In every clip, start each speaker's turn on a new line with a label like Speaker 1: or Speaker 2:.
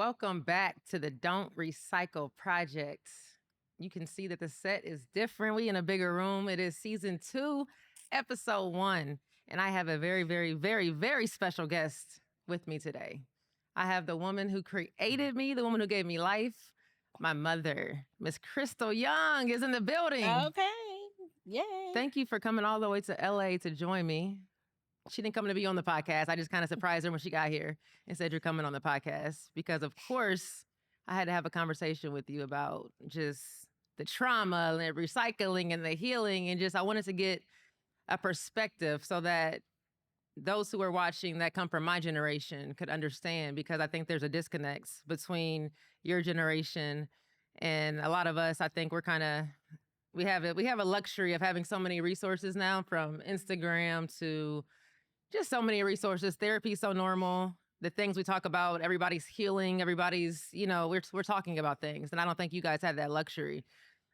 Speaker 1: Welcome back to the Don't Recycle Project. You can see that the set is different. We in a bigger room. It is season 2, episode 1. And I have a very, very, very, very special guest with me today. I have the woman who created me, the woman who gave me life. My mother, Miss Crystal Young, is in the building.
Speaker 2: Okay. Yay.
Speaker 1: Thank you for coming all the way to LA to join me. She didn't come to be on the podcast. I just kind of surprised her when she got here and said, you're coming on the podcast because, of course, I had to have a conversation with you about just the trauma and the recycling and the healing. And just I wanted to get a perspective so that those who are watching that come from my generation could understand, because I think there's a disconnect between your generation and a lot of us. I think we're kind of, we have a luxury of having so many resources now, from Instagram to just so many resources. Therapy is so normal. The things we talk about, everybody's healing, everybody's, we're talking about things. And I don't think you guys have that luxury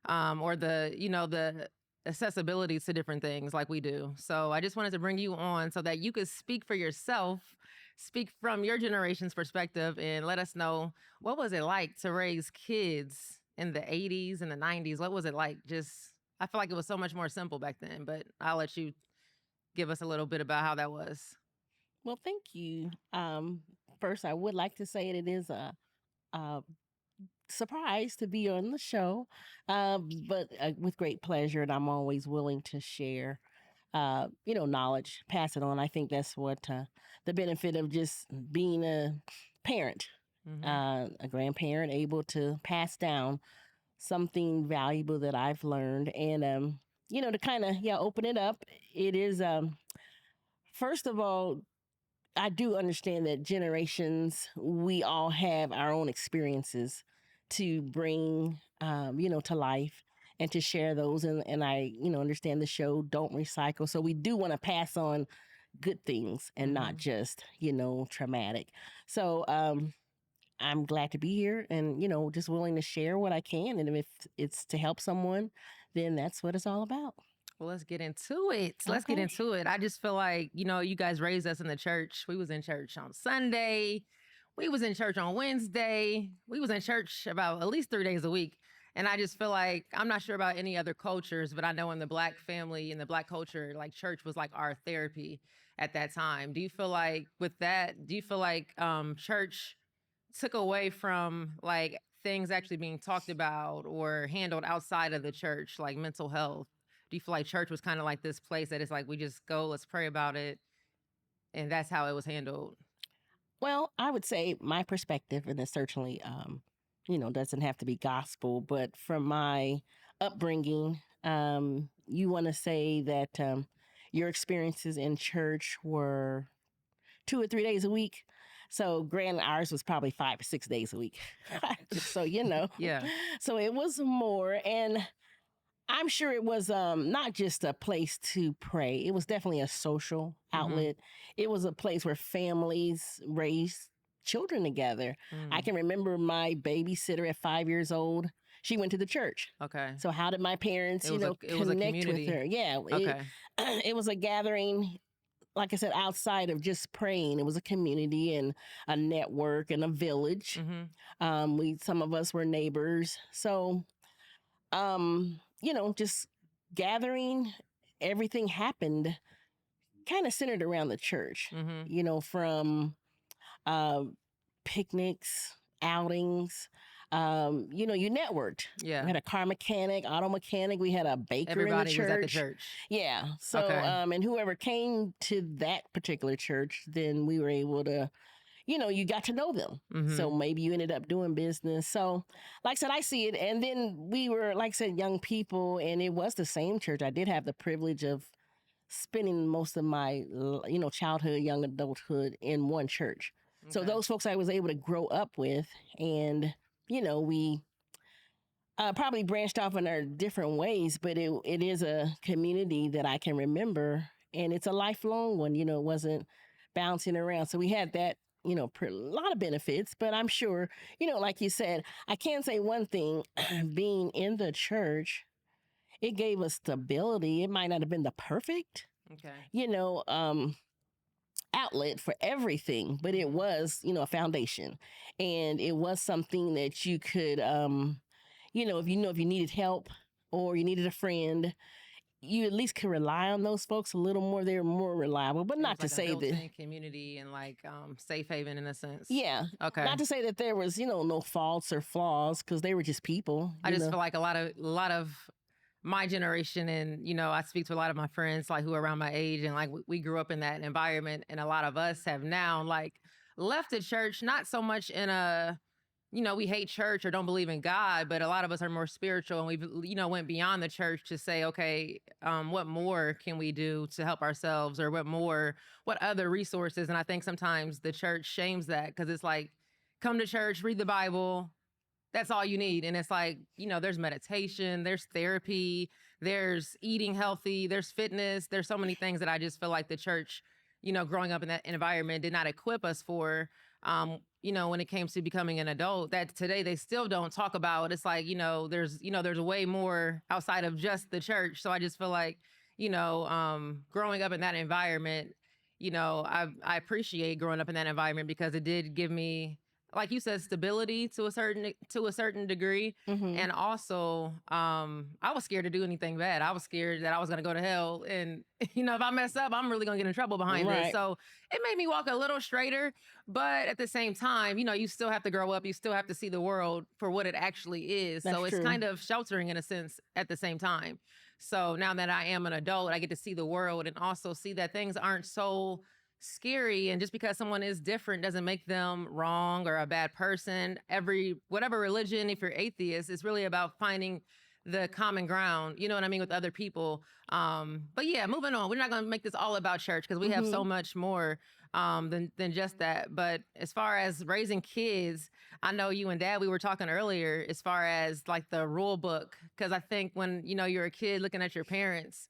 Speaker 1: or the accessibility to different things like we do. So I just wanted to bring you on so that you could speak for yourself, speak from your generation's perspective, and let us know, what was it like to raise kids in the 80s and the 90s? What was it like? I feel like it was so much more simple back then, but I'll let you give us a little bit about how that was.
Speaker 2: Well, thank you. First, I would like to say it is a surprise to be on the show, but with great pleasure, and I'm always willing to share, knowledge, pass it on. I think that's what the benefit of just being a parent, a grandparent, able to pass down something valuable that I've learned, and to kind of open it up. It is first of all, I do understand that generations, we all have our own experiences to bring to life and to share those, and I understand the show Don't Recycle, so we do want to pass on good things and not just traumatic. So I'm glad to be here and, just willing to share what I can. And if it's to help someone, then that's what it's all about.
Speaker 1: Well, let's get into it. Let's get into it. I just feel like, you guys raised us in the church. We was in church on Sunday. We was in church on Wednesday. We was in church about at least 3 days a week. And I just feel like, I'm not sure about any other cultures, but I know in the Black family, in the Black culture, like church was like our therapy at that time. Do you feel like with that, church took away from like things actually being talked about or handled outside of the church, like mental health? Do you feel like church was kind of like this place that it's like, we just go, let's pray about it, and that's how it was handled?
Speaker 2: Well, I would say my perspective, and it certainly, doesn't have to be gospel, but from my upbringing, you want to say that your experiences in church were 2 or 3 days a week. So granted, ours was probably 5 or 6 days a week. Just so you know.
Speaker 1: Yeah.
Speaker 2: So it was more, and I'm sure it was not just a place to pray. It was definitely a social outlet. It was a place where families raised children together. I can remember my babysitter at 5 years old. She went to the church.
Speaker 1: Okay.
Speaker 2: So how did my parents, connect with her? Yeah.
Speaker 1: Okay.
Speaker 2: It was a gathering, like I said, outside of just praying. It was a community and a network and a village. Some of us were neighbors. So, just gathering, everything happened kind of centered around the church, from picnics, outings. You networked.
Speaker 1: Yeah.
Speaker 2: We had a car mechanic, auto mechanic. We had a baker
Speaker 1: Everybody
Speaker 2: in the church.
Speaker 1: was at the church.
Speaker 2: Yeah. So,
Speaker 1: Okay.
Speaker 2: And whoever came to that particular church, then we were able to, you got to know them. So maybe you ended up doing business. So, like I said, I see it. And then we were, like I said, young people, and it was the same church. I did have the privilege of spending most of my, childhood, young adulthood in one church. Okay. So those folks I was able to grow up with, and, we probably branched off in our different ways, but it is a community that I can remember, and it's a lifelong one. It wasn't bouncing around. So we had that, a lot of benefits, but I'm sure, like you said, I can say one thing, being in the church, it gave us stability. It might not have been the perfect, outlet for everything, but it was, a foundation. And it was something that you could, if you needed help or you needed a friend, you at least could rely on those folks a little more. They're more reliable, but
Speaker 1: It
Speaker 2: not
Speaker 1: was
Speaker 2: to
Speaker 1: like a
Speaker 2: say that.
Speaker 1: built-in community and like safe haven in a sense.
Speaker 2: Yeah.
Speaker 1: Okay.
Speaker 2: Not to say that there was, no faults or flaws, because they were just people.
Speaker 1: I just feel like a lot of my generation, and I speak to a lot of my friends like who are around my age, and like we grew up in that environment, and a lot of us have now like left the church, not so much in a we hate church or don't believe in God, but a lot of us are more spiritual, and we've went beyond the church to say, okay, what more can we do to help ourselves, or what other resources? And I think sometimes the church shames that, because it's like, come to church, read the Bible, that's all you need. And it's like, there's meditation, there's therapy, there's eating healthy, there's fitness, there's so many things that I just feel like the church, growing up in that environment did not equip us for. When it came to becoming an adult, that today they still don't talk about. It's like, there's way more outside of just the church. So I just feel like, growing up in that environment, I appreciate growing up in that environment, because it did give me, like you said, stability to a certain degree.
Speaker 2: Mhm.
Speaker 1: And also, I was scared to do anything bad. I was scared that I was going to go to hell. And, if I mess up, I'm really going to get in trouble behind this.
Speaker 2: Right.
Speaker 1: So it made me walk a little straighter. But at the same time, you still have to grow up. You still have to see the world for what it actually is.
Speaker 2: That's
Speaker 1: so it's
Speaker 2: true.
Speaker 1: kind of sheltering in a sense at the same time. So now that I am an adult, I get to see the world and also see that things aren't so scary. And just because someone is different doesn't make them wrong or a bad person. Whatever religion, if you're atheist, it's really about finding the common ground, you know what I mean, with other people. But yeah, moving on. We're not going to make this all about church, because we have so much more than just that. But as far as raising kids, I know you and Dad, we were talking earlier as far as like the rule book, because I think when you're a kid looking at your parents,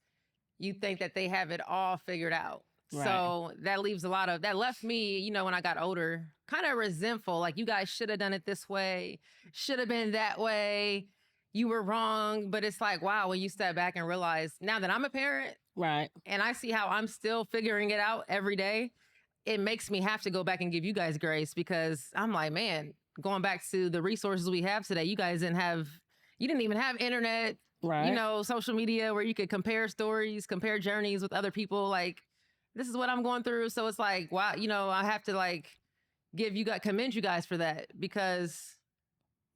Speaker 1: you think that they have it all figured out.
Speaker 2: Right.
Speaker 1: So that left me, when I got older, kind of resentful. Like, you guys should have done it this way, should have been that way. You were wrong. But it's like, wow, when you step back and realize now that I'm a parent,
Speaker 2: Right.
Speaker 1: and I see how I'm still figuring it out every day, it makes me have to go back and give you guys grace, because I'm like, man, going back to the resources we have today, you guys didn't even have internet,
Speaker 2: Right.
Speaker 1: social media where you could compare stories, compare journeys with other people. Like, this is what I'm going through. So it's like, wow, I have to like commend you guys for that, because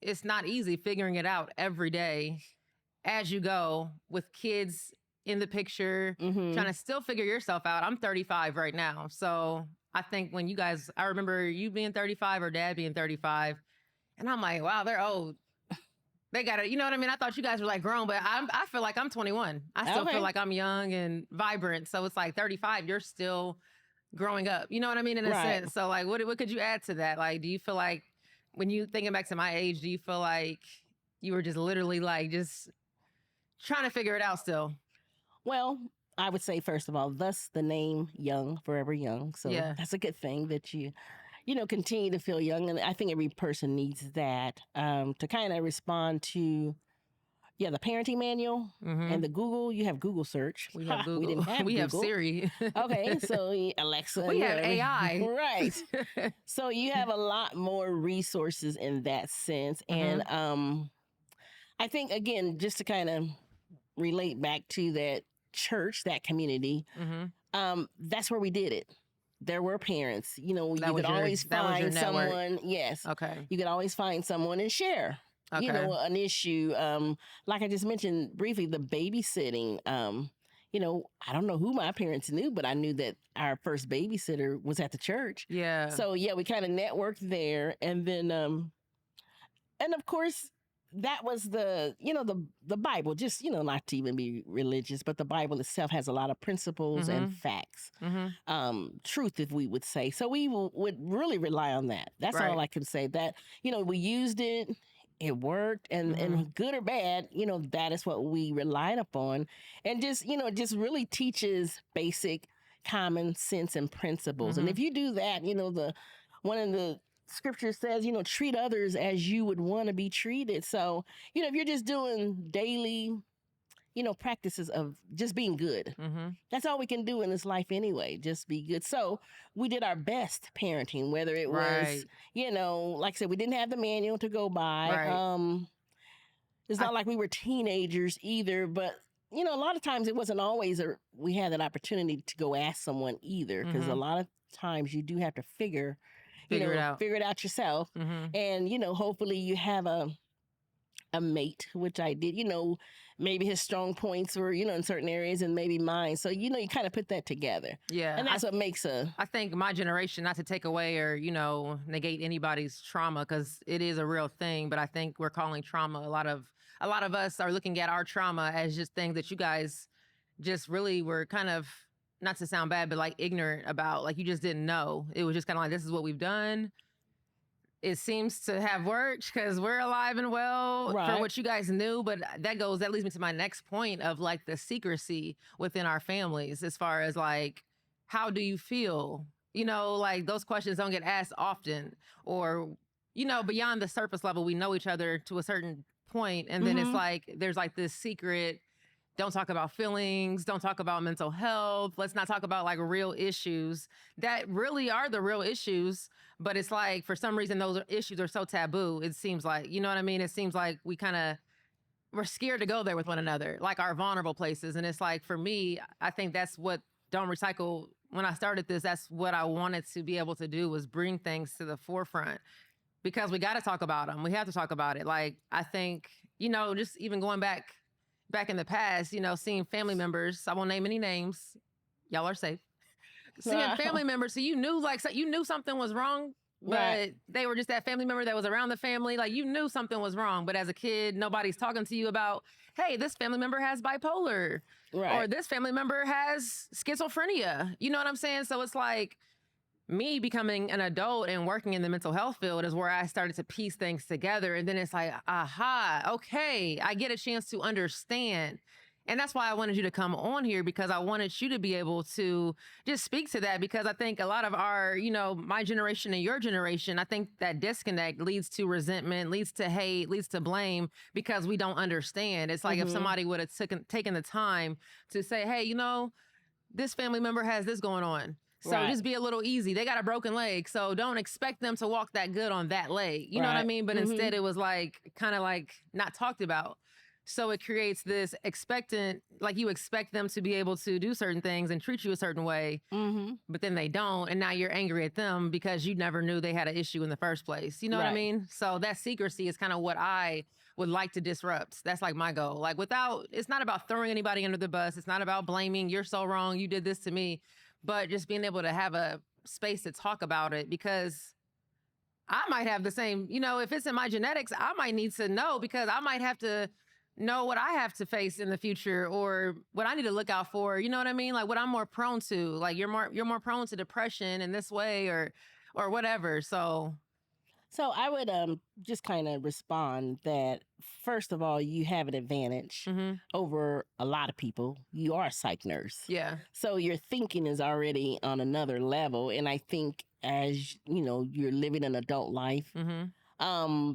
Speaker 1: it's not easy figuring it out every day as you go with kids in the picture,
Speaker 2: Mhm.
Speaker 1: trying to still figure yourself out. I'm 35 right now. So I think I remember you being 35 or Dad being 35. And I'm like, wow, they're old. They got it. You know what I mean? I thought you guys were like grown, but I feel like I'm 21. I still
Speaker 2: Okay.
Speaker 1: feel like I'm young and vibrant. So it's like 35, you're still growing up. You know what I mean? In a
Speaker 2: Right.
Speaker 1: sense. So like, what could you add to that? Like, do you feel like, when you thinking back to my age, do you feel like you were just literally like just trying to figure it out still?
Speaker 2: Well, I would say, first of all, thus the name Young, Forever Young. So
Speaker 1: Yeah.
Speaker 2: that's a good thing that you continue to feel young. And I think every person needs that to kind of respond to, the parenting manual and the Google. You have Google search.
Speaker 1: We have Google.
Speaker 2: We didn't have
Speaker 1: we
Speaker 2: Google.
Speaker 1: have Siri.
Speaker 2: Okay, so Alexa.
Speaker 1: We have AI.
Speaker 2: Right. So you have a lot more resources in that sense. And I think, again, just to kind of relate back to that church, that community, that's where we did it. There were parents, you could always find someone. Yes.
Speaker 1: Okay.
Speaker 2: You could always find someone and share,
Speaker 1: Okay.
Speaker 2: an issue. Like I just mentioned briefly, the babysitting. I don't know who my parents knew, but I knew that our first babysitter was at the church.
Speaker 1: Yeah.
Speaker 2: So yeah, we kind of networked there. And then, and of course, that was the Bible, just, not to even be religious, but the Bible itself has a lot of principles and facts, truth, if we would say. So we would really rely on that. That's all I can say. That, we used it, it worked, and good or bad, that is what we relied upon. And just, it just really teaches basic common sense and principles. And if you do that, one of the scripture says, treat others as you would want to be treated. So, if you're just doing daily, practices of just being good.
Speaker 1: Mm-hmm.
Speaker 2: That's all we can do in this life anyway, just be good. So we did our best parenting, whether it was,
Speaker 1: Right.
Speaker 2: like I said, we didn't have the manual to go by.
Speaker 1: Right.
Speaker 2: It's
Speaker 1: I
Speaker 2: not like we were teenagers either, but a lot of times it wasn't always we had that opportunity to go ask someone either, because a
Speaker 1: Mm-hmm.
Speaker 2: lot of times you do have to
Speaker 1: Figure it out.
Speaker 2: figure it out yourself.
Speaker 1: Mm-hmm.
Speaker 2: And, hopefully you have a mate, which I did, maybe his strong points were, in certain areas and maybe mine. So, you kind of put that together.
Speaker 1: Yeah.
Speaker 2: And that's what makes
Speaker 1: I think my generation, not to take away or, negate anybody's trauma, because it is a real thing, but I think we're calling trauma a lot of us are looking at our trauma as just things that you guys just really were kind of, not to sound bad, but like ignorant about, like you just didn't know. It was just kind of like, this is what we've done. It seems to have worked because we're alive and well for
Speaker 2: Right.
Speaker 1: what you guys knew. But that leads me to my next point of like the secrecy within our families, as far as like, how do you feel? Like those questions don't get asked often, or, beyond the surface level, we know each other to a certain point, and then it's
Speaker 2: Mhm.
Speaker 1: like, there's like this secret, don't talk about feelings, don't talk about mental health, let's not talk about like real issues that really are the real issues. But it's like, for some reason, those issues are so taboo. It seems like, you know what I mean? It seems like we're scared to go there with one another, like our vulnerable places. And it's like, for me, I think that's what Don't Recycle, when I started this, that's what I wanted to be able to do, was bring things to the forefront, because we got to talk about them. We have to talk about it. Like, I think, just even going back in the past, seeing family members, I won't name any names, y'all are safe. Seeing family members, so you knew something was wrong, but
Speaker 2: Right.
Speaker 1: they were just that family member that was around the family. Like, you knew something was wrong, but as a kid, nobody's talking to you about, hey, this family member has bipolar, or
Speaker 2: Right.
Speaker 1: this family member has schizophrenia. You know what I'm saying? So it's like, me becoming an adult and working in the mental health field is where I started to piece things together. And then it's like, aha, okay, I get a chance to understand. And that's why I wanted you to come on here, because I wanted you to be able to just speak to that. Because I think a lot of our, my generation and your generation, I think that disconnect leads to resentment, leads to hate, leads to blame, because we don't understand. It's like, if
Speaker 2: Mhm.
Speaker 1: somebody would have taken the time to say, hey, this family member has this going on, so
Speaker 2: Right.
Speaker 1: just be a little easy. They got a broken leg, so don't expect them to walk that good on that leg. You know what I
Speaker 2: Right.
Speaker 1: mean? But
Speaker 2: Mhm.
Speaker 1: instead, it was like, kind of like not talked about. So it creates this expectant, like you expect them to be able to do certain things and treat you a certain way,
Speaker 2: Mhm.
Speaker 1: but then they don't. And now you're angry at them because you never knew they had an issue in the first place. You know what I
Speaker 2: Right.
Speaker 1: mean? So that secrecy is kind of what I would like to disrupt. That's like my goal. Like, it's not about throwing anybody under the bus. It's not about blaming, you're so wrong, you did this to me, but just being able to have a space to talk about it, because I might have the same, if it's in my genetics, I might need to know, because I might have to know what I have to face in the future, or what I need to look out for. You know what I mean? Like, what I'm more prone to. Like, you're more prone to depression in this way, or whatever. So,
Speaker 2: So I would just kind of respond that, first of all, you have an advantage
Speaker 1: mm-hmm.
Speaker 2: over a lot of people. You are a psych nurse.
Speaker 1: Yeah.
Speaker 2: So your thinking is already on another level. And I think, as you're living an adult life,
Speaker 1: Mm-hmm.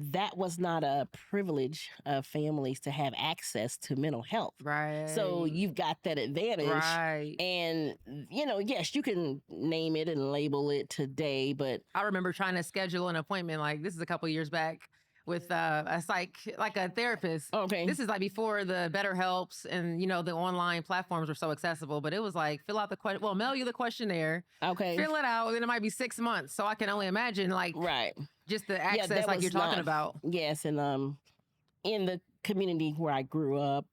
Speaker 2: that was not a privilege of families to have access to mental health.
Speaker 1: Right.
Speaker 2: So you've got that advantage.
Speaker 1: Right.
Speaker 2: And, yes, you can name it and label it today, but
Speaker 1: I remember trying to schedule an appointment, like, this is a couple years back, with a like a therapist.
Speaker 2: okay.
Speaker 1: This is like before the BetterHelps and, the online platforms were so accessible. But it was like, fill out mail you the questionnaire,
Speaker 2: Okay.
Speaker 1: fill it out, and then it might be 6 months. So I can only imagine, like,
Speaker 2: Right.
Speaker 1: just the
Speaker 2: Yeah,
Speaker 1: access,
Speaker 2: that
Speaker 1: like you're
Speaker 2: was
Speaker 1: talking
Speaker 2: not-
Speaker 1: about.
Speaker 2: Yes, and in the community where I grew up,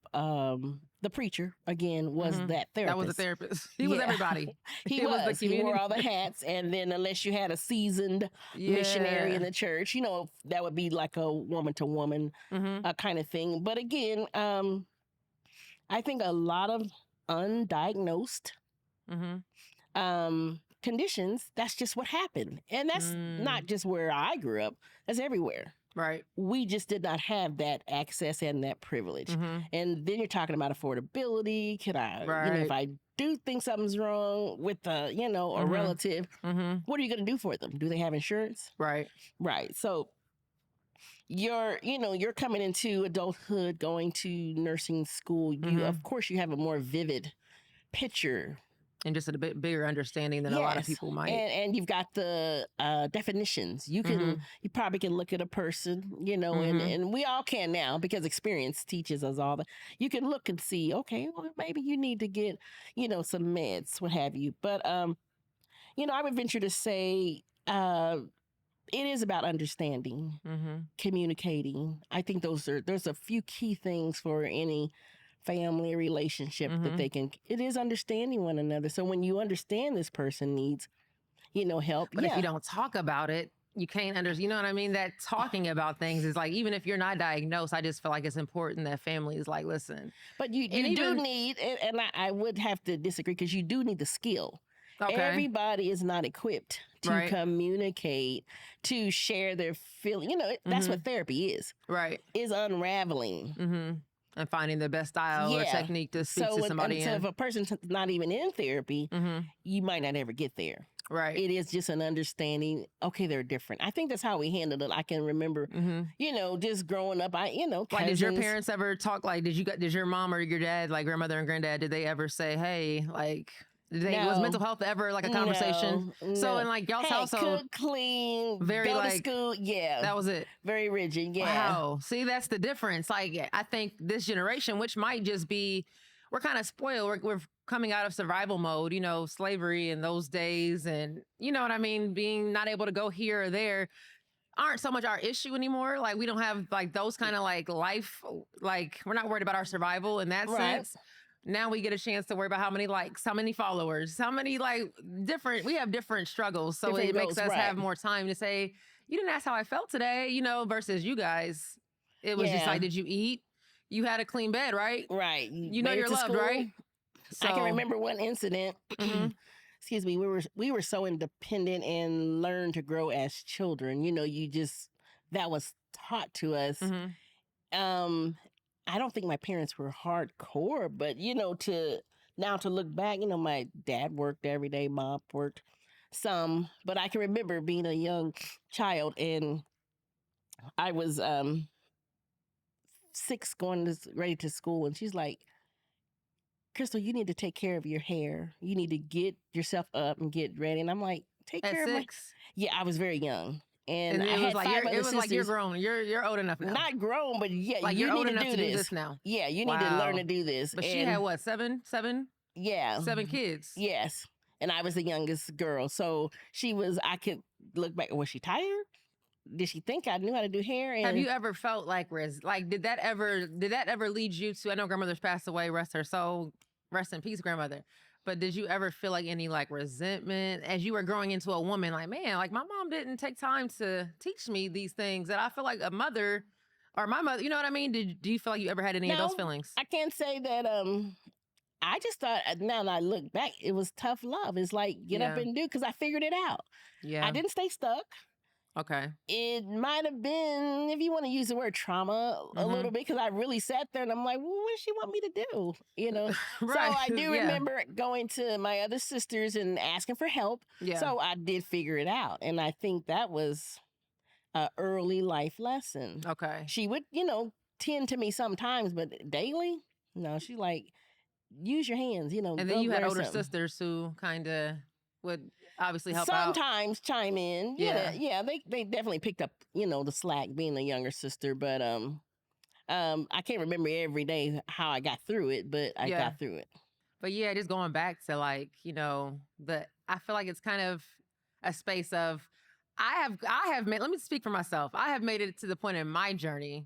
Speaker 2: the preacher again was
Speaker 1: Mhm.
Speaker 2: that therapist.
Speaker 1: That was a therapist. He was
Speaker 2: Yeah.
Speaker 1: everybody.
Speaker 2: He
Speaker 1: It was the
Speaker 2: was. He wore
Speaker 1: community.
Speaker 2: all the hats, and then unless you had a seasoned missionary in the church, that would be like a woman to woman
Speaker 1: Mm-hmm.
Speaker 2: kind of thing. But again, I think a lot of undiagnosed
Speaker 1: Mm-hmm.
Speaker 2: conditions, that's just what happened. And that's not just where I grew up, that's everywhere.
Speaker 1: Right.
Speaker 2: We just did not have that access and that privilege.
Speaker 1: Mm-hmm.
Speaker 2: And then you're talking about affordability. Can I,
Speaker 1: Right.
Speaker 2: if I do think something's wrong with a
Speaker 1: Mhm.
Speaker 2: relative,
Speaker 1: Mm-hmm.
Speaker 2: what are you going to do for them? Do they have insurance?
Speaker 1: Right.
Speaker 2: Right. So you're coming into adulthood, going to nursing school. Of course, you have a more vivid picture.
Speaker 1: And just a bit bigger understanding than a lot of
Speaker 2: Yes,
Speaker 1: people might.
Speaker 2: and you've got the definitions. You probably can look at a person, and we all can now because experience teaches us all. But you can look and see, okay, well, maybe you need to get, some meds, what have you. But I would venture to say, it is about understanding, communicating. I think there's a few key things for any family relationship that it is understanding one another. So when you understand this person needs, help.
Speaker 1: But if you don't talk about it, you can't understand. You know what I mean? That talking about things is like, even if you're not diagnosed, I just feel like it's important that family is like, listen.
Speaker 2: But you do need, and I would have to disagree, because you do need the skill. Okay. Everybody is not equipped to communicate, to share their feelings. That's what therapy is.
Speaker 1: Right.
Speaker 2: Is unraveling.
Speaker 1: And finding the best style or technique to speak to somebody.
Speaker 2: So if a person's not even in therapy, you might not ever get there.
Speaker 1: Right.
Speaker 2: It is just an understanding, okay, they're different. I think that's how we handled it. I can remember, just growing up, cousins.
Speaker 1: Like, did your parents ever talk, like, did your mom or your dad, like grandmother and granddad, did they ever say, hey, like, was mental health ever like a conversation?
Speaker 2: No.
Speaker 1: So in like y'all's household,
Speaker 2: cook, clean,
Speaker 1: very
Speaker 2: go
Speaker 1: like
Speaker 2: to school,
Speaker 1: that was it.
Speaker 2: Very rigid,
Speaker 1: Wow. See, that's the difference. Like, I think this generation, which might just be, we're kind of spoiled. We're coming out of survival mode, slavery in those days, and you know what I mean, being not able to go here or there aren't so much our issue anymore. Like, we don't have like those kind of like life, like we're not worried about our survival in that sense. Now we get a chance to worry about how many likes, how many followers, how many we have different struggles. So it makes us have more time to say, you didn't ask how I felt today, versus you guys. It was just like, did you eat? You had a clean bed, right?
Speaker 2: Right.
Speaker 1: You know you're loved, right?
Speaker 2: So, I can remember one incident. Excuse me. We were so independent and learned to grow as children. That was taught to us. I don't think my parents were hardcore, but to look back, my dad worked every day, mom worked some, but I can remember being a young child and I was 6 going ready to school, and she's like, Crystal, you need to take care of your hair. You need to get yourself up and get ready. And I'm like, take care of my... Yeah, I was very young. And
Speaker 1: it
Speaker 2: I
Speaker 1: was
Speaker 2: had
Speaker 1: like
Speaker 2: five other sisters.
Speaker 1: Like you're grown. You're old enough now.
Speaker 2: Not grown, but yeah,
Speaker 1: like
Speaker 2: you
Speaker 1: you're
Speaker 2: need
Speaker 1: old
Speaker 2: to
Speaker 1: enough
Speaker 2: do
Speaker 1: to
Speaker 2: this.
Speaker 1: do this now.
Speaker 2: Yeah, you need to learn to do this.
Speaker 1: But she had what, seven?
Speaker 2: Yeah.
Speaker 1: 7 kids.
Speaker 2: Yes. And I was the youngest girl. So I could look back. Was she tired? Did she think I knew how to do hair? And
Speaker 1: have you ever felt like did that ever lead you to, I know grandmother's passed away, rest her soul, rest in peace, grandmother. But did you ever feel like any like resentment as you were growing into a woman? Like, man, like my mom didn't take time to teach me these things that I feel like a mother or my mother, you know what I mean? Do you feel like you ever had any of those feelings?
Speaker 2: I can't say that. I just thought, now that I look back, it was tough love. It's like, get up and do, because I figured it out.
Speaker 1: Yeah.
Speaker 2: I didn't stay stuck.
Speaker 1: Okay.
Speaker 2: It might have been, if you want to use the word trauma a little bit, because I really sat there and I'm like, well, what does she want me to do?
Speaker 1: Right.
Speaker 2: So I do remember going to my other sisters and asking for help.
Speaker 1: Yeah.
Speaker 2: So I did figure it out. And I think that was an early life lesson.
Speaker 1: Okay.
Speaker 2: She would, tend to me sometimes, but daily, no, she like, use your hands,
Speaker 1: And then you had older sisters who kind of would obviously help out.
Speaker 2: Sometimes chime in. Yeah, they definitely picked up, the slack being a younger sister, but I can't remember every day how I got through it, but I got through it.
Speaker 1: But yeah, just going back to like, I feel like it's kind of a space of I have made, let me speak for myself. I have made it to the point in my journey,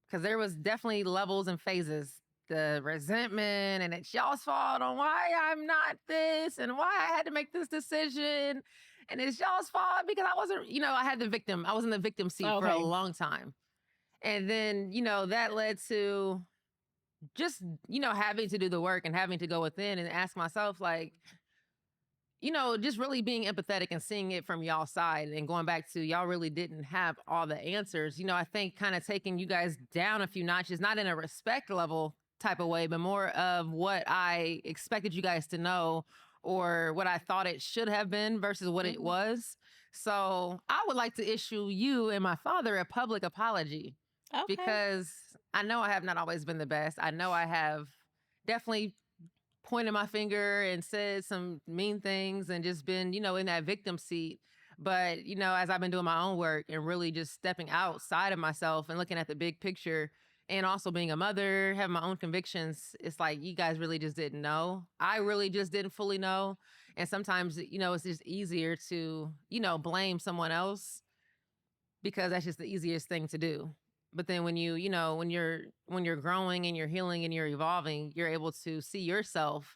Speaker 1: because there was definitely levels and phases. The resentment, and it's y'all's fault on why I'm not this and why I had to make this decision. And it's y'all's fault because I wasn't, I was in the victim seat for a long time. And then, that led to just, having to do the work and having to go within and ask myself, like, just really being empathetic and seeing it from y'all's side and going back to y'all really didn't have all the answers. I think kind of taking you guys down a few notches, not in a respect level type of way, but more of what I expected you guys to know or what I thought it should have been versus what it was. So I would like to issue you and my father a public apology
Speaker 2: Okay.
Speaker 1: because I know I have not always been the best. I know I have definitely pointed my finger and said some mean things and just been, in that victim seat. But, as I've been doing my own work and really just stepping outside of myself and looking at the big picture and also being a mother, having my own convictions, it's like you guys really just didn't know. I really just didn't fully know. And sometimes, it's just easier to, blame someone else because that's just the easiest thing to do. But then when when you're growing and you're healing and you're evolving, you're able to see yourself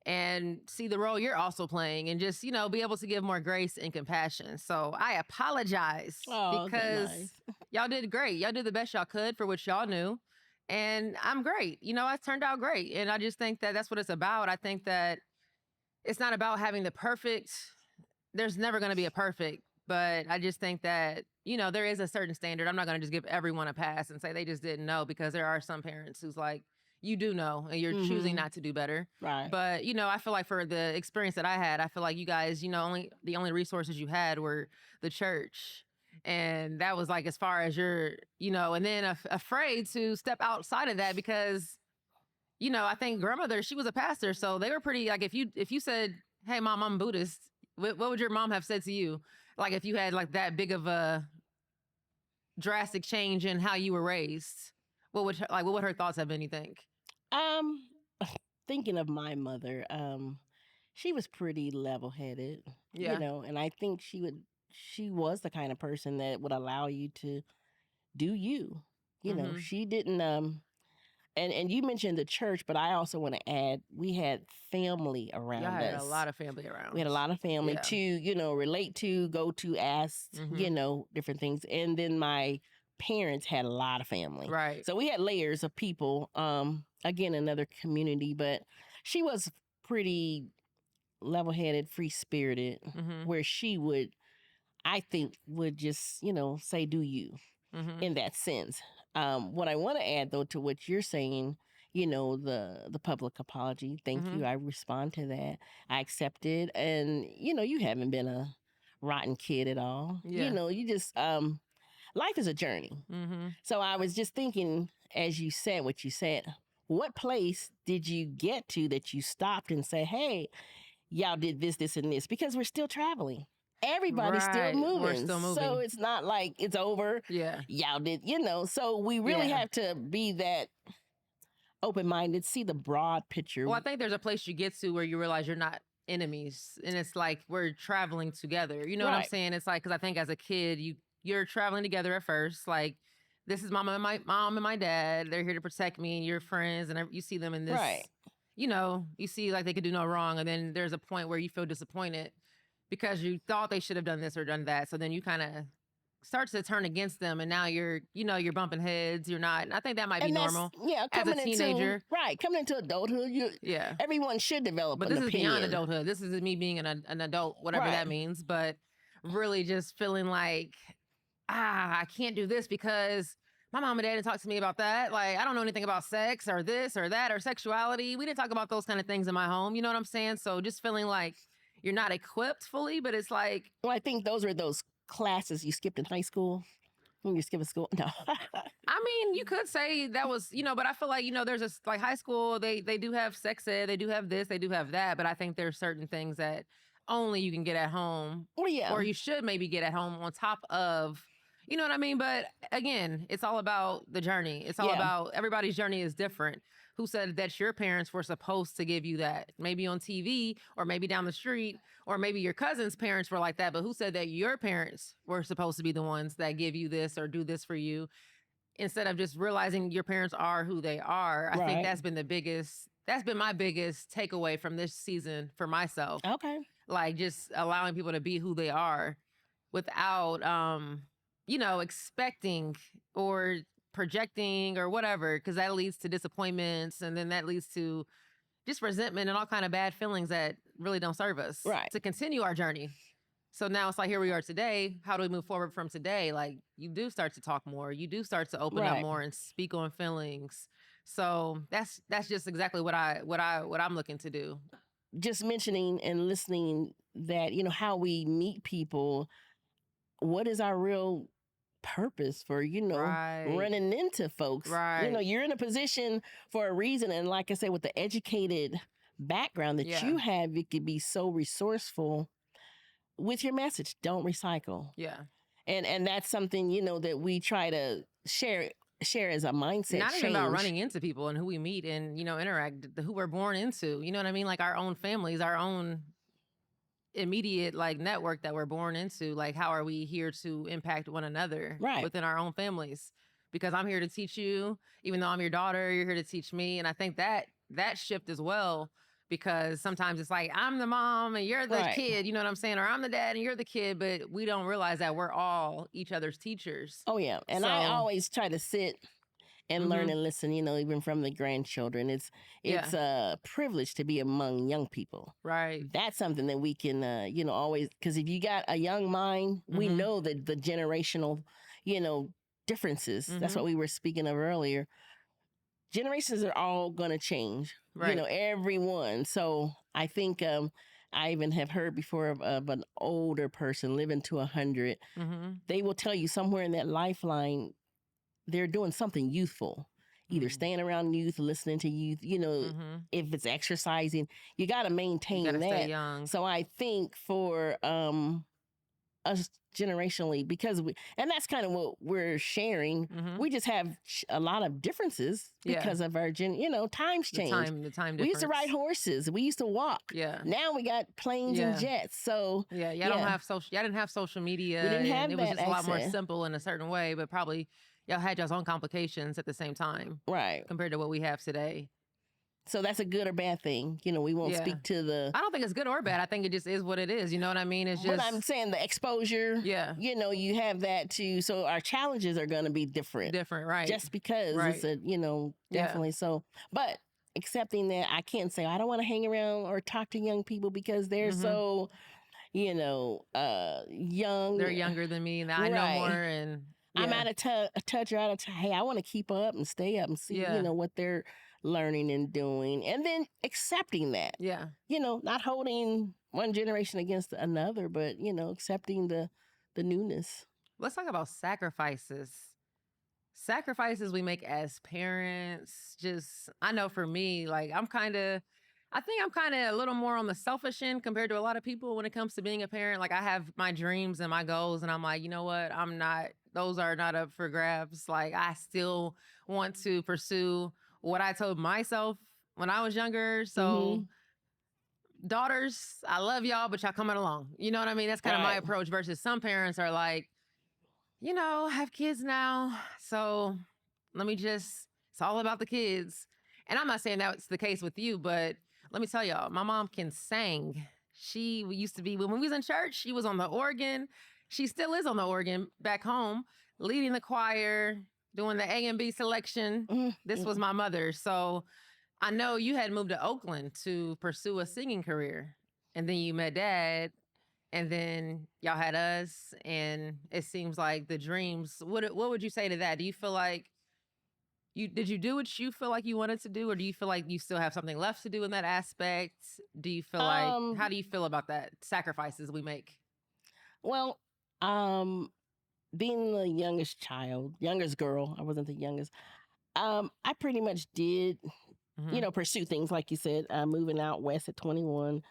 Speaker 1: and see the role you're also playing and just, be able to give more grace and compassion. So I apologize
Speaker 2: Oh, that's
Speaker 1: because
Speaker 2: nice.
Speaker 1: y'all did great. Y'all did the best y'all could for what y'all knew. And I'm great. It turned out great. And I just think that that's what it's about. I think that it's not about having the perfect, there's never going to be a perfect, but I just think that, there is a certain standard. I'm not going to just give everyone a pass and say they just didn't know, because there are some parents who's like, you do know and you're choosing not to do better.
Speaker 2: Right.
Speaker 1: But, I feel like for the experience that I had, I feel like you guys, the only resources you had were the church. And that was like as far as your, and then afraid to step outside of that because, I think grandmother, she was a pastor. So they were pretty, like, if you said, hey, mom, I'm Buddhist, what would your mom have said to you? Like if you had like that big of a drastic change in how you were raised, what would her thoughts have been, you think?
Speaker 2: Um, Thinking of my mother, she was pretty level-headed,
Speaker 1: Yeah.
Speaker 2: and I think she was the kind of person that would allow you to do you.
Speaker 1: Mhm.
Speaker 2: She didn't and you mentioned the church, but I also want to add we had family
Speaker 1: Y'all
Speaker 2: around
Speaker 1: had a
Speaker 2: us.
Speaker 1: lot of family
Speaker 2: We
Speaker 1: around.
Speaker 2: had a lot of family
Speaker 1: Yeah.
Speaker 2: to, relate to, go to, ask, different things. And then my parents had a lot of family.
Speaker 1: Right.
Speaker 2: So we had layers of people. Again, another community, but she was pretty level headed, free spirited,
Speaker 1: Mhm.
Speaker 2: where she would, I think, would just, say, do you
Speaker 1: Mhm.
Speaker 2: in that sense. What I want to add though to what you're saying, the public apology. Thank you. I respond to that. I accept it, and you haven't been a rotten kid at all.
Speaker 1: Yeah.
Speaker 2: You just life is a journey.
Speaker 1: Mhm.
Speaker 2: So I was just thinking, as you said what you said, what place did you get to that you stopped and say, hey, y'all did this, this, and this? Because we're still traveling. Everybody's still
Speaker 1: Right.
Speaker 2: moving.
Speaker 1: We're still
Speaker 2: So
Speaker 1: moving.
Speaker 2: it's not like it's over.
Speaker 1: Yeah.
Speaker 2: Y'all did, so we really
Speaker 1: Yeah.
Speaker 2: have to be that open minded, see the broad picture.
Speaker 1: Well, I think there's a place you get to where you realize you're not enemies, and it's like we're traveling together. You know what I'm
Speaker 2: Right.
Speaker 1: saying? It's like, because I think as a kid, you're traveling together at first. Like, this is mom and my dad. They're here to protect me, and you're friends, and you see them in this.
Speaker 2: Right.
Speaker 1: You see like they could do no wrong, and then there's a point where you feel disappointed because you thought they should have done this or done that. So then you kind of starts to turn against them, and now you're bumping heads. You're not. And I think that might be
Speaker 2: And that's
Speaker 1: normal as a
Speaker 2: coming into
Speaker 1: teenager.
Speaker 2: coming into adulthood.
Speaker 1: Yeah.
Speaker 2: Everyone should develop
Speaker 1: But
Speaker 2: an
Speaker 1: this is
Speaker 2: opinion.
Speaker 1: beyond adulthood. This is me being an adult, whatever
Speaker 2: Right.
Speaker 1: that means. But really just feeling like, I can't do this because my mom and dad didn't talk to me about that. Like, I don't know anything about sex or this or that or sexuality. We didn't talk about those kind of things in my home. You know what I'm saying? So just feeling like you're not equipped fully, but it's like,
Speaker 2: Well, I think those are those classes you skipped in high school. When you're skipping school, no.
Speaker 1: I mean, you could say that was, but I feel like, there's like high school, they do have sex ed, they do have this, they do have that, but I think there's certain things that only you can get at home,
Speaker 2: Well, yeah.
Speaker 1: or you should maybe get at home on top of, you know what I mean? But again, it's all about the journey. It's all
Speaker 2: Yeah.
Speaker 1: about, everybody's journey is different. Who said that your parents were supposed to give you that? Maybe on TV, or maybe down the street, or maybe your cousin's parents were like that, but who said that your parents were supposed to be the ones that give you this or do this for you? Instead of just realizing your parents are who they are. I think
Speaker 2: Right.
Speaker 1: that's been my biggest takeaway from this season for myself.
Speaker 2: Okay.
Speaker 1: Like, just allowing people to be who they are without, expecting or projecting or whatever, because that leads to disappointments, and then that leads to just resentment and all kind of bad feelings that really don't serve us
Speaker 2: Right.
Speaker 1: to continue our journey. So now it's like, here we are today. How do we move forward from today? Like, you do start to talk more. You do start to open up
Speaker 2: Right.
Speaker 1: more and speak on feelings. So that's just exactly what I'm looking to do.
Speaker 2: Just mentioning and listening that, how we meet people, what is our real purpose for,
Speaker 1: Right.
Speaker 2: running into folks.
Speaker 1: Right.
Speaker 2: You're in a position for a reason. And like I said, with the educated background that
Speaker 1: Yeah.
Speaker 2: you have, you could be so resourceful with your message. Don't recycle.
Speaker 1: Yeah.
Speaker 2: And that's something, that we try to share as a mindset
Speaker 1: Not
Speaker 2: change.
Speaker 1: even about running into people and who we meet and, interact, who we're born into. You know what I mean? Like our own families, our own immediate like network that we're born into. Like, how are we here to impact one another
Speaker 2: Right.
Speaker 1: within our own families? Because I'm here to teach you, even though I'm your daughter, you're here to teach me. And I think that shift as well, because sometimes it's like I'm the mom and you're the
Speaker 2: Right.
Speaker 1: kid, you know what I'm saying? Or I'm the dad and you're the kid, but we don't realize that we're all each other's teachers.
Speaker 2: Oh yeah. And I
Speaker 1: So-
Speaker 2: always try to sit and learn and listen, even from the grandchildren. It's a privilege to be among young people.
Speaker 1: Right.
Speaker 2: That's something that we can, always, because if you got a young mind, we know that the generational, differences. That's what we were speaking of earlier. Generations are all going to change,
Speaker 1: Right.
Speaker 2: everyone. So I think I even have heard before of an older person living to 100. They will tell you somewhere in that lifeline, they're doing something youthful, either staying around youth, listening to youth, if it's exercising, you got to maintain
Speaker 1: You gotta
Speaker 2: that.
Speaker 1: stay young.
Speaker 2: So I think for us generationally, because and that's kind of what we're sharing. We just have a lot of differences because of our times change.
Speaker 1: The time difference.
Speaker 2: We used to ride horses. We used to walk.
Speaker 1: Yeah.
Speaker 2: Now we got planes and jets. So
Speaker 1: yeah, y'all don't have social. Y'all didn't have social media.
Speaker 2: We didn't have
Speaker 1: and it was
Speaker 2: that
Speaker 1: just a lot more
Speaker 2: access.
Speaker 1: simple in a certain way, but probably y'all had y'all's own complications at the same time,
Speaker 2: right.
Speaker 1: compared to what we have today.
Speaker 2: So that's a good or bad thing. We won't speak to the.
Speaker 1: I don't think it's good or bad. I think it just is what it is. You know what I mean? It's just.
Speaker 2: But I'm saying the exposure.
Speaker 1: Yeah.
Speaker 2: You have that too. So our challenges are going to be different.
Speaker 1: Different, right?
Speaker 2: Just because it's a, definitely so. But accepting that, I can't say I don't want to hang around or talk to young people because they're so, young.
Speaker 1: They're younger than me, and I know more. And
Speaker 2: I'm out of touch or out of Hey, I want to keep up and stay up and see, what they're learning and doing, and then accepting that.
Speaker 1: Yeah.
Speaker 2: Not holding one generation against another, but accepting the newness.
Speaker 1: Let's talk about sacrifices. Sacrifices we make as parents. I know for me, like I think I'm kind of a little more on the selfish end compared to a lot of people when it comes to being a parent. Like I have my dreams and my goals, and I'm like, you know what? Those are not up for grabs. Like I still want to pursue what I told myself when I was younger. So daughters, I love y'all, but y'all coming along. You know what I mean? That's kind of my approach versus some parents are like, I have kids now. So it's all about the kids. And I'm not saying that's the case with you, but let me tell y'all, my mom can sing. She used to be, when we was in church, she was on the organ. She still is on the organ back home, leading the choir, doing the A and B selection. This was my mother. So I know you had moved to Oakland to pursue a singing career. And then you met Dad. And then y'all had us. And it seems like the dreams. What would you say to that? Do you feel like did you do what you feel like you wanted to do? Or do you feel like you still have something left to do in that aspect? Do you feel like, how do you feel about that? Sacrifices we make?
Speaker 2: Well, being the youngest girl, I wasn't the youngest. I pretty much did, pursue things like you said. Moving out west at 21.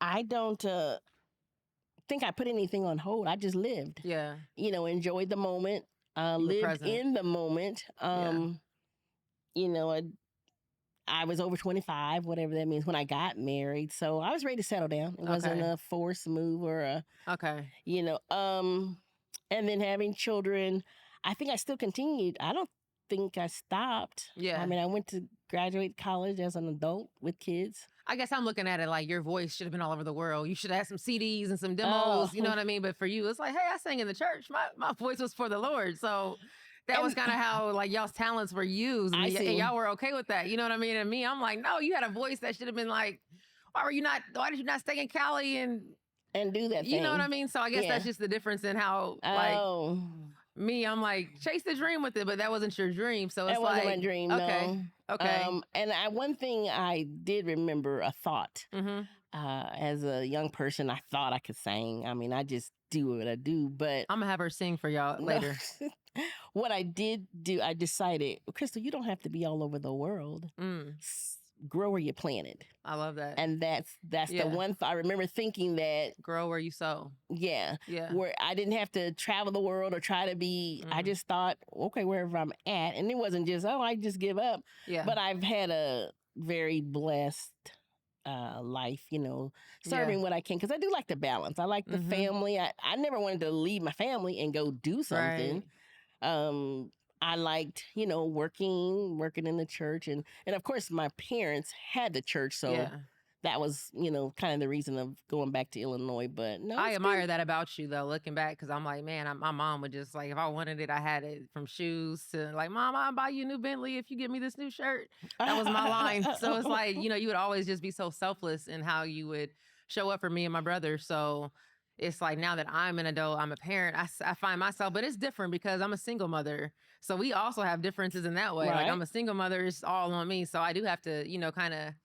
Speaker 2: I don't think I put anything on hold. I just lived.
Speaker 1: Yeah.
Speaker 2: Enjoyed the moment. Lived in the moment. I was over 25, whatever that means, when I got married. So I was ready to settle down. It wasn't a forced move or and then having children, I think I still continued. I don't think I stopped.
Speaker 1: Yeah.
Speaker 2: I mean, I went to graduate college as an adult with kids.
Speaker 1: I guess I'm looking at it like your voice should have been all over the world. You should have had some CDs and some demos, you know what I mean? But for you, it's like, hey, I sang in the church. My voice was for the Lord. So that was kind of how like y'all's talents were used. And y'all were okay with that. You know what I mean? And me, I'm like, no, you had a voice that should have been like, why did you not stay in Cali and
Speaker 2: do that thing?
Speaker 1: You know what I mean? So I guess that's just the difference in how Me, I'm like, chase the dream with it, but that wasn't your dream. So it's
Speaker 2: That wasn't my
Speaker 1: like,
Speaker 2: dream,
Speaker 1: okay,
Speaker 2: no.
Speaker 1: okay.
Speaker 2: And one thing I did remember a thought.
Speaker 1: Mm-hmm.
Speaker 2: As a young person, I thought I could sing. I mean, I just do what I do, but
Speaker 1: I'm gonna have her sing for y'all
Speaker 2: no.
Speaker 1: later.
Speaker 2: What I did do, I decided, Crystal, you don't have to be all over the world.
Speaker 1: Mm,
Speaker 2: Grow where you planted.
Speaker 1: I love that.
Speaker 2: And that's
Speaker 1: Yeah.
Speaker 2: the one I remember thinking that,
Speaker 1: Grow where you sow.
Speaker 2: yeah,
Speaker 1: Yeah.
Speaker 2: where I didn't have to travel the world or try to be. I just thought, okay, wherever I'm at, and it wasn't just, oh, I just give up.
Speaker 1: Yeah.
Speaker 2: But I've had a very blessed life, you know, serving what I can, because I do like the balance. I like the family. I never wanted to leave my family and go do something.
Speaker 1: Right.
Speaker 2: I liked, you know, working in the church, and of course my parents had the church, so
Speaker 1: Yeah.
Speaker 2: that was, you know, kind of the reason of going back to Illinois. But no,
Speaker 1: I admire that about you, though, looking back, because I'm like, man, my mom would just, like, if I wanted it, I had it, from shoes to, like, Mom, I'll buy you a new Bentley if you give me this new shirt. That was my line. So it's like, you know, you would always just be so selfless in how you would show up for me and my brother. So it's like, now that I'm an adult, I'm a parent, I find myself, but it's different because I'm a single mother. So we also have differences in that way. Like, I'm a single mother, it's all on me. So I do have to, you know, kind of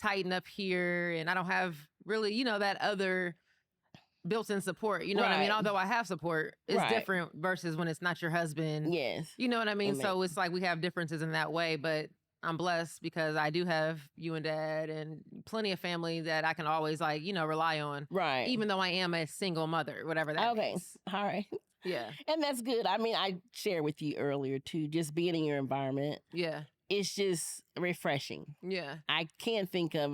Speaker 1: tighten up here, and I don't have really, you know, that other built-in support, you know what I mean? Although I have support, it's different versus when it's not your husband.
Speaker 2: Yes.
Speaker 1: You know what I mean? So it's like we have differences in that way, but I'm blessed because I do have you and Dad and plenty of family that I can always, like, you know, rely on.
Speaker 2: Right.
Speaker 1: Even though I am a single mother, whatever that means.
Speaker 2: All right.
Speaker 1: Yeah.
Speaker 2: And that's good. I mean, I shared with you earlier too, just being in your environment.
Speaker 1: Yeah.
Speaker 2: It's just refreshing.
Speaker 1: Yeah.
Speaker 2: I can't think of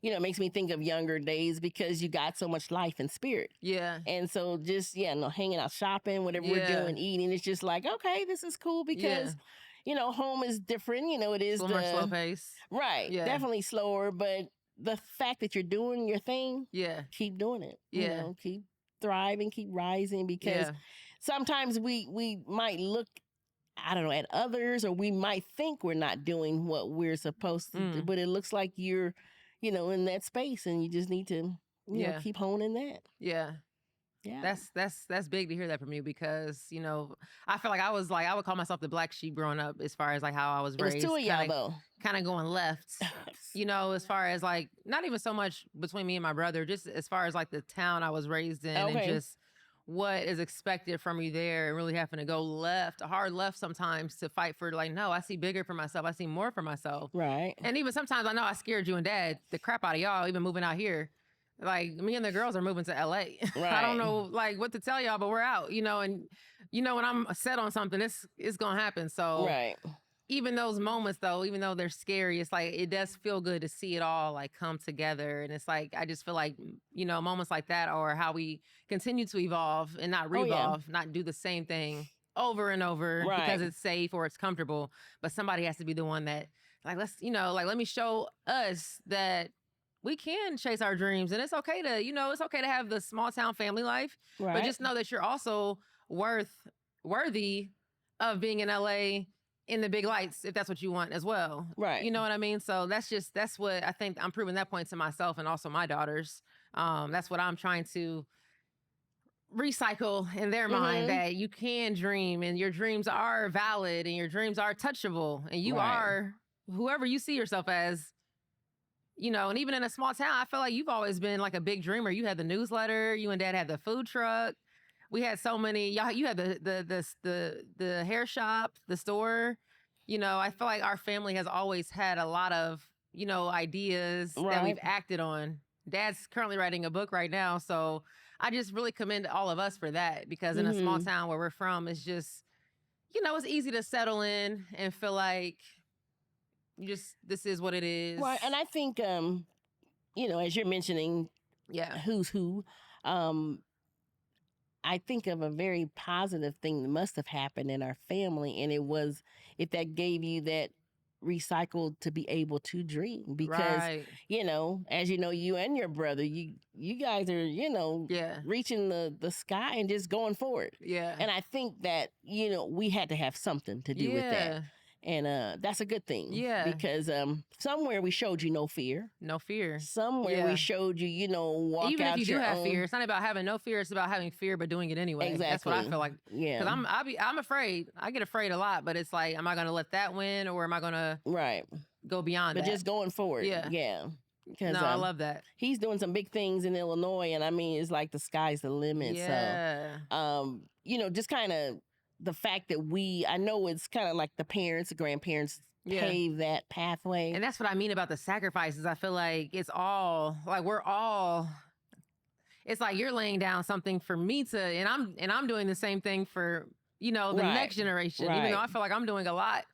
Speaker 2: you know, it makes me think of younger days because you got so much life and spirit.
Speaker 1: Yeah.
Speaker 2: And so just, no, hanging out, shopping, whatever we're doing, eating, it's just like, okay, this is cool because, you know, home is different. You know, it is
Speaker 1: more slow pace.
Speaker 2: Right. Yeah. Definitely slower. But the fact that you're doing your thing, keep doing it.
Speaker 1: Yeah.
Speaker 2: You know, keep thriving, keep rising, because sometimes we might look, I don't know, at others, or we might think we're not doing what we're supposed to do, but it looks like you're, you know, in that space, and you just need to, you know, keep honing that.
Speaker 1: Yeah. Yeah. That's big to hear that from you, because, you know, I feel like I would call myself the black sheep growing up, as far as like how I was raised.
Speaker 2: It was two of y'all though.
Speaker 1: Kind of going left, you know, as far as like, not even so much between me and my brother, just as far as like the town I was raised in, and just what is expected from you there, and really having to go left, a hard left sometimes, to fight for, like, no, I see bigger for myself. I see more for myself.
Speaker 2: Right. And
Speaker 1: even sometimes I know I scared you and Dad the crap out of y'all, even moving out here. Like, me and the girls are moving to LA. Right. I don't know, like, what to tell y'all, but we're out, you know, and you know, when I'm set on something, it's going to happen. So even those moments, though, even though they're scary, it's like, it does feel good to see it all, like, come together. And it's like, I just feel like, you know, moments like that are how we continue to evolve and not revolve, not do the same thing over and over because it's safe or it's comfortable. But somebody has to be the one that, like, let's, you know, like, let me show us that we can chase our dreams. And it's okay to, you know, it's okay to have the small town family life. But just know that you're also worthy of being in LA in the big lights, if that's what you want as well.
Speaker 2: Right.
Speaker 1: You know what I mean? So that's what I think I'm proving that point to myself and also my daughters. That's what I'm trying to recycle in their mind, that you can dream, and your dreams are valid, and your dreams are touchable, and you are whoever you see yourself as. You know, and even in a small town, I feel like you've always been like a big dreamer. You had the newsletter, you and Dad had the food truck. We had so many. Y'all, you had the hair shop, the store. You know, I feel like our family has always had a lot of, you know, ideas that we've acted on. Dad's currently writing a book right now, so I just really commend all of us for that, because in a small town where we're from, it's just, you know, it's easy to settle in and feel like this is what it is.
Speaker 2: Right, and I think, you know, as you're mentioning, who's who. I think of a very positive thing that must have happened in our family, and it was if that gave you that recycled to be able to dream, because you know, as you know, you and your brother, you guys are, you know, reaching the sky and just going forward. And I think that, you know, we had to have something to do with that. And that's a good thing.
Speaker 1: Yeah.
Speaker 2: Because somewhere we showed you no fear.
Speaker 1: No fear.
Speaker 2: Somewhere we showed you, walk
Speaker 1: even
Speaker 2: out
Speaker 1: if you
Speaker 2: your
Speaker 1: do have
Speaker 2: own.
Speaker 1: fear, it's not about having no fear. It's about having fear but doing it anyway.
Speaker 2: Exactly.
Speaker 1: That's what I feel like.
Speaker 2: Yeah.
Speaker 1: Because I'm afraid. I get afraid a lot, but it's like, am I going to let that win, or am I going to go beyond
Speaker 2: but
Speaker 1: that?
Speaker 2: just going forward.
Speaker 1: Yeah.
Speaker 2: Because
Speaker 1: I love that.
Speaker 2: He's doing some big things in Illinois, and I mean, it's like the sky's the limit.
Speaker 1: Yeah.
Speaker 2: So, just kind of the fact that I know it's kind of like the parents, the grandparents pave that pathway.
Speaker 1: And that's what I mean about the sacrifices. I feel like it's all like it's like you're laying down something for me to, and I'm doing the same thing for, the next generation, even though I feel like I'm doing a lot.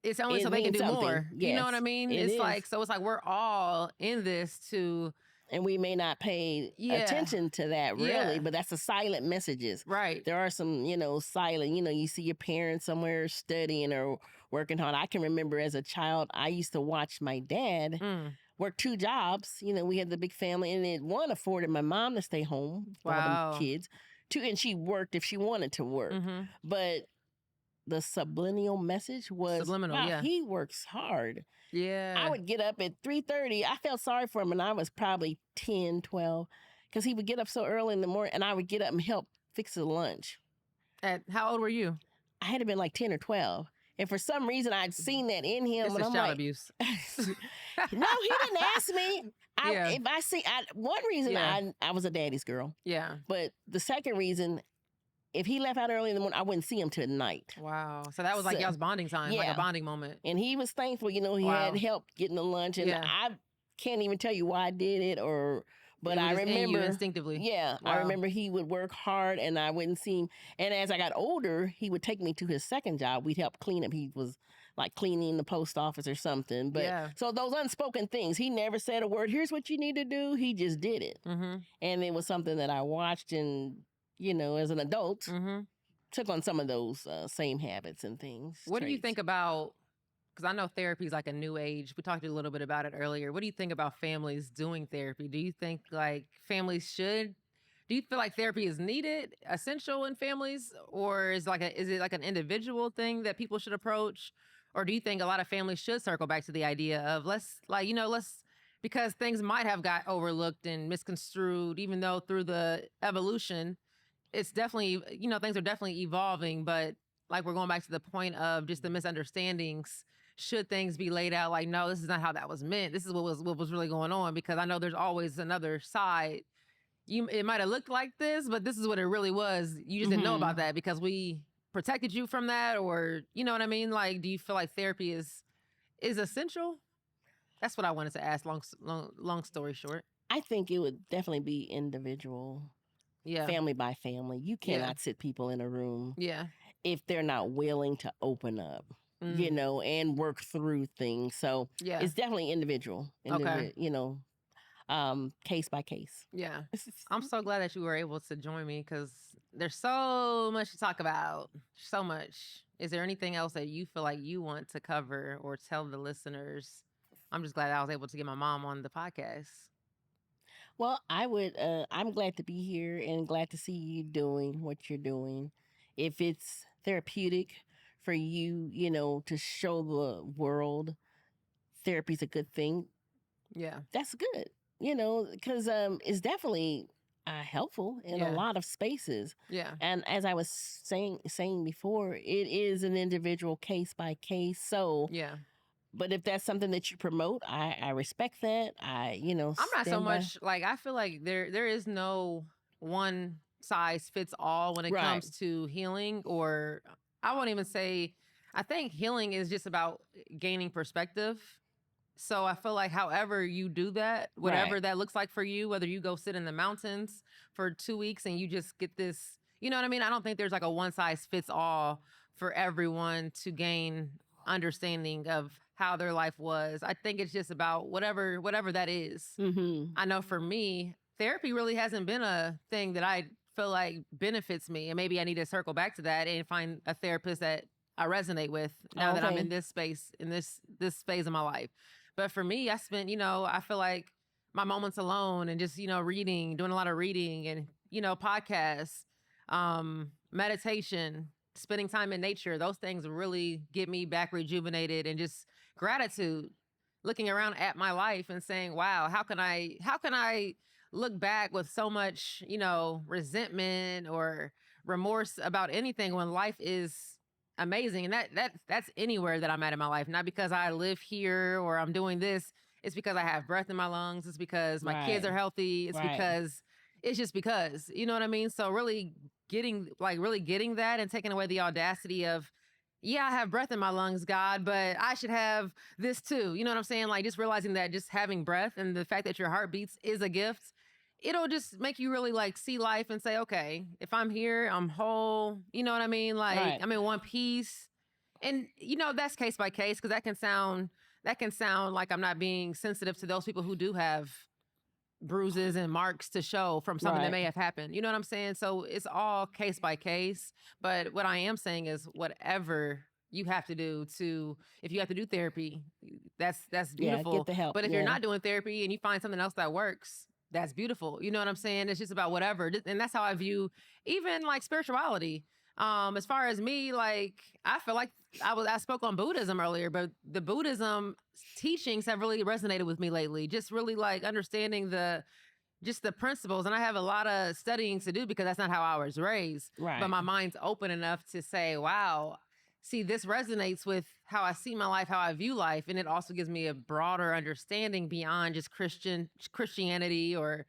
Speaker 1: It's only so they can do more.
Speaker 2: Yes,
Speaker 1: you know what I mean? It's like we're all in this to.
Speaker 2: And we may not pay attention to that really, but that's the silent messages.
Speaker 1: Right.
Speaker 2: There are some, silent, you see your parents somewhere studying or working hard. I can remember as a child, I used to watch my dad work 2 jobs. We had the big family, and one afforded my mom to stay home for all the kids. 2, and she worked if she wanted to work. But the subliminal message was, wow, he works hard.
Speaker 1: Yeah.
Speaker 2: I would get up at 3:30. I felt sorry for him, and I was probably 10, 12, because he would get up so early in the morning, and I would get up and help fix the lunch.
Speaker 1: At how old were you?
Speaker 2: I had to been like 10 or 12. And for some reason, I'd seen that in him.
Speaker 1: It's
Speaker 2: and I'm
Speaker 1: child
Speaker 2: like,
Speaker 1: abuse.
Speaker 2: No, he didn't ask me. If I see, one reason I was a daddy's girl.
Speaker 1: Yeah.
Speaker 2: But the second reason, if he left out early in the morning, I wouldn't see him till night.
Speaker 1: Wow. So that was like y'all's bonding time, like a bonding moment.
Speaker 2: And he was thankful, he had help getting the lunch. And I can't even tell you why I did it but I remember
Speaker 1: instinctively.
Speaker 2: Yeah. Wow. I remember he would work hard and I wouldn't see him. And as I got older, he would take me to his second job. We'd help clean up. He was like cleaning the post office or something. But so those unspoken things, he never said a word. Here's what you need to do. He just did it. And it was something that I watched and, as an adult, took on some of those same habits and things.
Speaker 1: What do you think about, because I know therapy is like a new age. We talked a little bit about it earlier. What do you think about families doing therapy? Do you think like families should? Do you feel like therapy is needed, essential in families? Or is it like an individual thing that people should approach? Or do you think a lot of families should circle back to the idea of because things might have got overlooked and misconstrued, even though through the evolution, it's definitely, things are definitely evolving, but like we're going back to the point of just the misunderstandings. Should things be laid out like, no, this is not how that was meant. This is what was really going on, because I know there's always another side. It might have looked like this, but this is what it really was. You just didn't know about that because we protected you from that, or you know what I mean? Like, do you feel like therapy is essential? That's what I wanted to ask. Long story short,
Speaker 2: I think it would definitely be individual. Yeah. Family by family. You cannot sit people in a room if they're not willing to open up, and work through things. So it's definitely individual. Case by case.
Speaker 1: Yeah. I'm so glad that you were able to join me because there's so much to talk about. So much. Is there anything else that you feel like you want to cover or tell the listeners? I'm just glad I was able to get my mom on the podcast.
Speaker 2: Well, I'm glad to be here and glad to see you doing what you're doing. If it's therapeutic for you, to show the world therapy's a good thing. Yeah. That's good, because it's definitely helpful in a lot of spaces. Yeah. And as I was saying before, it is an individual case by case. So but if that's something that you promote, I respect that. I'm
Speaker 1: not so much like, I feel like there is no one size fits all when it comes to healing, or I won't even say, I think healing is just about gaining perspective. So I feel like however you do that, whatever that looks like for you, whether you go sit in the mountains for 2 weeks and you just get this, you know what I mean? I don't think there's like a one size fits all for everyone to gain understanding of how their life was. I think it's just about whatever that is. I know for me, therapy really hasn't been a thing that I feel like benefits me. And maybe I need to circle back to that and find a therapist that I resonate with now that I'm in this space, in this phase of my life. But for me, I spent, I feel like my moments alone and just, reading, doing a lot of reading and, podcasts, meditation, spending time in nature, those things really get me back rejuvenated, and just gratitude, looking around at my life and saying, wow, how can I look back with so much, resentment or remorse about anything when life is amazing. And that's anywhere that I'm at in my life, not because I live here or I'm doing this. It's because I have breath in my lungs. It's because my kids
Speaker 2: Right.
Speaker 1: are healthy. It's
Speaker 2: Right.
Speaker 1: because it's just because, you know what I mean? So really getting that and taking away the audacity of, yeah, I have breath in my lungs, God, but I should have this too. You know what I'm saying? Like, just realizing that just having breath and the fact that your heart beats is a gift. It'll just make you really like see life and say, okay, if I'm here, I'm whole. You know what I mean? Like,
Speaker 2: Right.
Speaker 1: I'm in one piece. And that's case by case, because that can sound like I'm not being sensitive to those people who do have bruises and marks to show from something that
Speaker 2: Right.
Speaker 1: may have happened. You know what I'm saying? So it's all case by case. But what I am saying is, whatever you have to do if you have to do therapy, that's
Speaker 2: Yeah. Get
Speaker 1: beautiful.
Speaker 2: the help.
Speaker 1: But if you're
Speaker 2: Yeah.
Speaker 1: not doing therapy and you find something else that works, that's beautiful. You know what I'm saying? It's just about whatever. And that's how I view even like spirituality. As far as me, like, I feel like I spoke on Buddhism earlier, but the Buddhism teachings have really resonated with me lately. Just really like understanding just the principles. And I have a lot of studying to do because that's not how I was raised. But
Speaker 2: Right.
Speaker 1: my mind's open enough to say, wow, see, this resonates with how I see my life, how I view life. And it also gives me a broader understanding beyond just Christianity or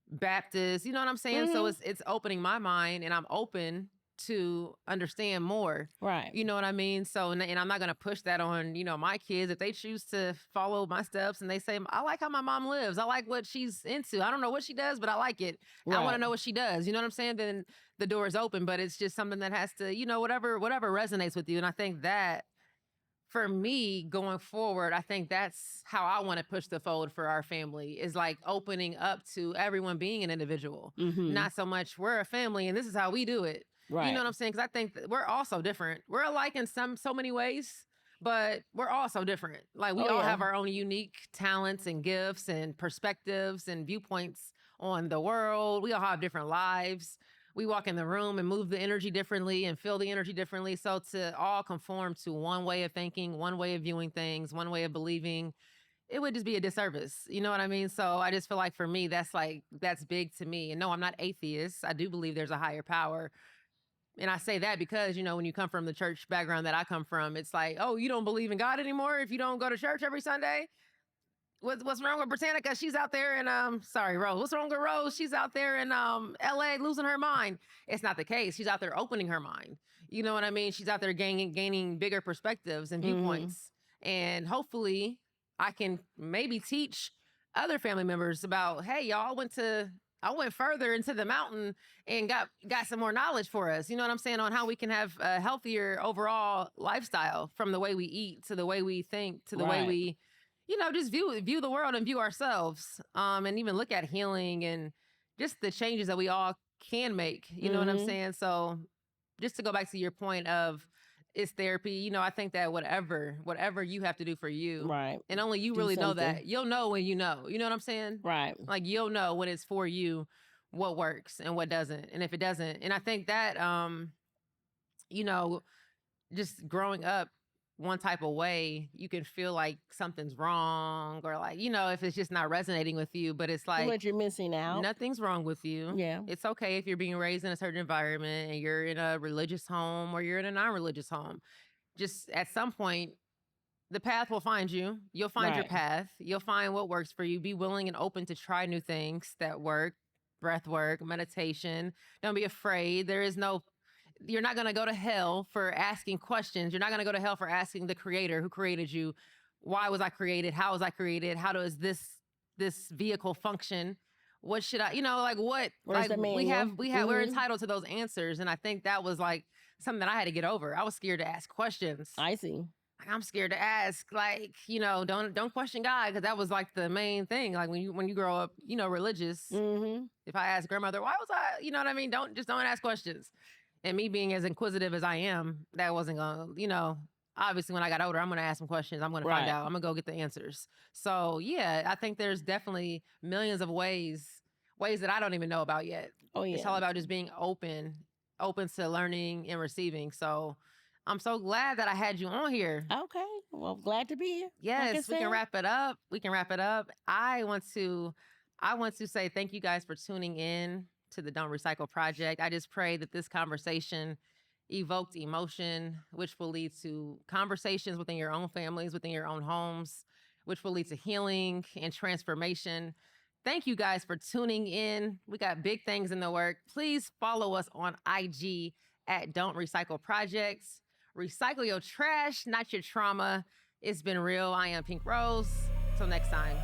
Speaker 1: Baptist. You know what I'm saying? So
Speaker 2: Hmm.
Speaker 1: it's opening my mind, and I'm open to understand more.
Speaker 2: Right.
Speaker 1: You know what I mean? So, and I'm not going to push that on, my kids. If they choose to follow my steps and they say, I like how my mom lives, I like what she's into. I don't know what she does, but I like it. I want
Speaker 2: Right.
Speaker 1: to know what she does. You know what I'm saying? Then the door is open, but it's just something that has to, whatever resonates with you. And I think that for me going forward, I think that's how I want to push the fold for our family, is like opening up to everyone being an individual,
Speaker 2: Hmm.
Speaker 1: not so much we're a family and this is how we do it. You
Speaker 2: Right.
Speaker 1: know what I'm saying? Because I think that we're all so different. We're alike in so many ways, but we're all so different. Like, we
Speaker 2: Oh
Speaker 1: all
Speaker 2: yeah.
Speaker 1: have our own unique talents and gifts and perspectives and viewpoints on the world. We all have different lives. We walk in the room and move the energy differently and feel the energy differently. So to all conform to one way of thinking, one way of viewing things, one way of believing, it would just be a disservice. You know what I mean? So I just feel like for me, that's big to me. And no, I'm not atheist. I do believe there's a higher power. And I say that because, when you come from the church background that I come from, it's like, oh, you don't believe in God anymore if you don't go to church every Sunday? What's wrong with Britannica? She's out there in sorry, Rose. What's wrong with Rose? She's out there in LA losing her mind. It's not the case. She's out there opening her mind. You know what I mean? She's out there gaining bigger perspectives and
Speaker 2: Hmm.
Speaker 1: viewpoints. And hopefully I can maybe teach other family members about, hey, y'all, I went further into the mountain and got some more knowledge for us. You know what I'm saying? On how we can have a healthier overall lifestyle, from the way we eat to the way we think to the way
Speaker 2: Right.
Speaker 1: we, just view the world and view ourselves, and even look at healing and just the changes that we all can make. You know what I'm
Speaker 2: Hmm.
Speaker 1: saying? So just to go back to your point of, it's therapy, I think that whatever you have to do for you,
Speaker 2: Right.
Speaker 1: and only you
Speaker 2: Do
Speaker 1: really know
Speaker 2: something.
Speaker 1: that. You'll know when you know. You know what I'm saying?
Speaker 2: Right.
Speaker 1: Like, you'll know when it's for you, what works and what doesn't. And if it doesn't, and I think that you know, just growing up one type of way, you can feel like something's wrong, or like, if it's just not resonating with you. But it's
Speaker 2: Feel
Speaker 1: like,
Speaker 2: like you're missing out.
Speaker 1: nothing's wrong with you.
Speaker 2: Yeah.
Speaker 1: It's okay if you're being raised in a certain environment and you're in a religious home or you're in a non-religious home. Just at some point, the path will find you. You'll find your
Speaker 2: Right.
Speaker 1: path. You'll find what works for you. Be willing and open to try new things that work. Breath work, meditation. Don't be afraid. You're not going to go to hell for asking questions. You're not going to go to hell for asking the creator who created you, why was I created? How was I created? How does this vehicle function? What should I, like what,
Speaker 2: Where's
Speaker 1: like
Speaker 2: the manual?
Speaker 1: we're
Speaker 2: Hmm.
Speaker 1: entitled to those answers. And I think that was like something that I had to get over. I was scared to ask questions.
Speaker 2: I see.
Speaker 1: Like, I'm scared to ask, like, don't question God, because that was like the main thing. Like, when you grow up, religious.
Speaker 2: Hmm.
Speaker 1: If I ask grandmother, why was I, you know what I mean? Don't ask questions. And me being as inquisitive as I am, that wasn't gonna, obviously when I got older, I'm gonna ask some questions. I'm gonna find
Speaker 2: Right.
Speaker 1: out. I'm gonna go get the answers. So yeah, I think there's definitely millions of ways that I don't even know about yet.
Speaker 2: Oh
Speaker 1: It's
Speaker 2: yeah.
Speaker 1: all about just being open open to learning and receiving. So I'm so glad that I had you on here.
Speaker 2: Okay. Well, glad to be here.
Speaker 1: Yes, we can wrap it up. We can wrap it up. I want to say thank you guys for tuning in to the Don't Recycle Project. I just pray that this conversation evoked emotion, which will lead to conversations within your own families, within your own homes, which will lead to healing and transformation. Thank you guys for tuning in. We got big things in the work. Please follow us on IG at Don't Recycle Projects. Recycle your trash, not your trauma. It's been real. I am Pink Rose. Till next time.